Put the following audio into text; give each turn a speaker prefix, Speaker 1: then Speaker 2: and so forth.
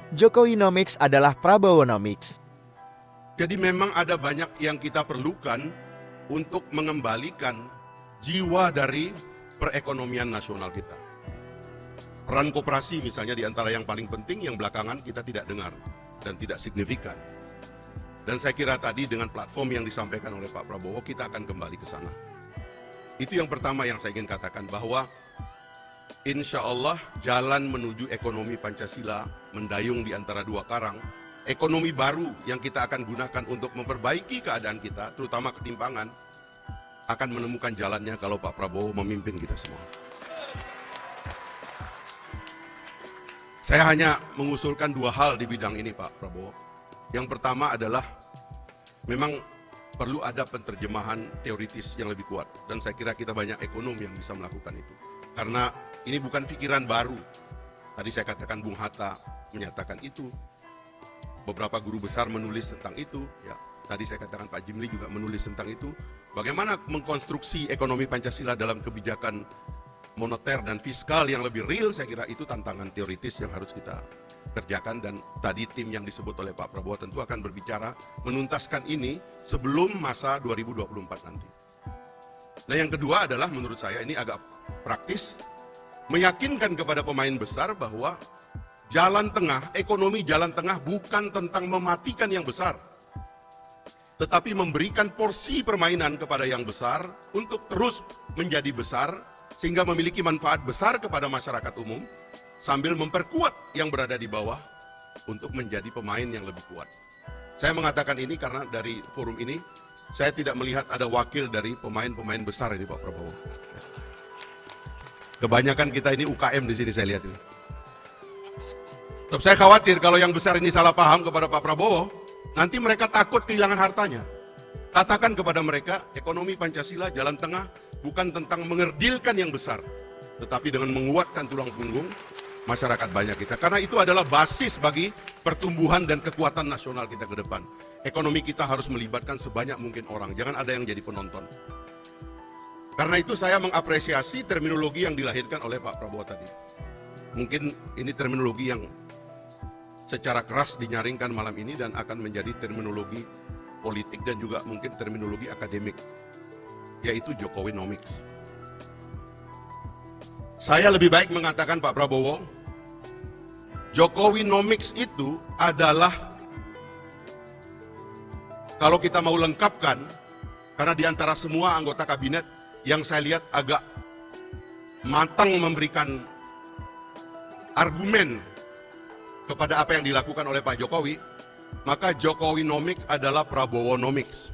Speaker 1: Jokowinomics adalah Prabowonomics.
Speaker 2: Jadi memang ada banyak yang kita perlukan untuk mengembalikan jiwa dari perekonomian nasional kita. Peran koperasi misalnya di antara yang paling penting yang belakangan kita tidak dengar dan tidak signifikan. Dan saya kira tadi dengan platform yang disampaikan oleh Pak Prabowo kita akan kembali ke sana. Itu yang pertama yang saya ingin katakan, bahwa insya Allah jalan menuju ekonomi Pancasila mendayung di antara dua karang. Ekonomi baru yang kita akan gunakan untuk memperbaiki keadaan kita, terutama ketimpangan, akan menemukan jalannya kalau Pak Prabowo memimpin kita semua. Saya hanya mengusulkan dua hal di bidang ini Pak Prabowo. Yang pertama adalah memang perlu ada penerjemahan teoritis yang lebih kuat. Dan saya kira kita banyak ekonom yang bisa melakukan itu. Karena ini bukan pikiran baru. Tadi saya katakan Bung Hatta menyatakan itu. Beberapa guru besar menulis tentang itu. Ya, tadi saya katakan Pak Jimli juga menulis tentang itu. Bagaimana mengkonstruksi ekonomi Pancasila dalam kebijakan moneter dan fiskal yang lebih real, saya kira itu tantangan teoritis yang harus kita kerjakan. Dan tadi tim yang disebut oleh Pak Prabowo tentu akan berbicara menuntaskan ini sebelum masa 2024 nanti. Nah yang kedua adalah menurut saya ini agak praktis, meyakinkan kepada pemain besar bahwa jalan tengah, ekonomi jalan tengah bukan tentang mematikan yang besar, tetapi memberikan porsi permainan kepada yang besar untuk terus menjadi besar, sehingga memiliki manfaat besar kepada masyarakat umum, sambil memperkuat yang berada di bawah untuk menjadi pemain yang lebih kuat. Saya mengatakan ini karena dari forum ini, saya tidak melihat ada wakil dari pemain-pemain besar ini Pak Prabowo. Kebanyakan kita ini UKM di sini saya lihat ini. Saya khawatir kalau yang besar ini salah paham kepada Pak Prabowo, nanti mereka takut kehilangan hartanya. Katakan kepada mereka, ekonomi Pancasila jalan tengah bukan tentang mengerdilkan yang besar, tetapi dengan menguatkan tulang punggung masyarakat banyak kita. Karena itu adalah basis bagi pertumbuhan dan kekuatan nasional kita ke depan. Ekonomi kita harus melibatkan sebanyak mungkin orang, jangan ada yang jadi penonton. Karena itu saya mengapresiasi terminologi yang dilahirkan oleh Pak Prabowo tadi. Mungkin ini terminologi yang secara keras dinyaringkan malam ini dan akan menjadi terminologi politik dan juga mungkin terminologi akademik, yaitu Jokowinomics. Saya lebih baik mengatakan Pak Prabowo, Jokowinomics itu adalah, kalau kita mau lengkapkan, karena di antara semua anggota kabinet yang saya lihat agak matang memberikan argumen kepada apa yang dilakukan oleh Pak Jokowi, maka Jokowinomics adalah Prabowonomics.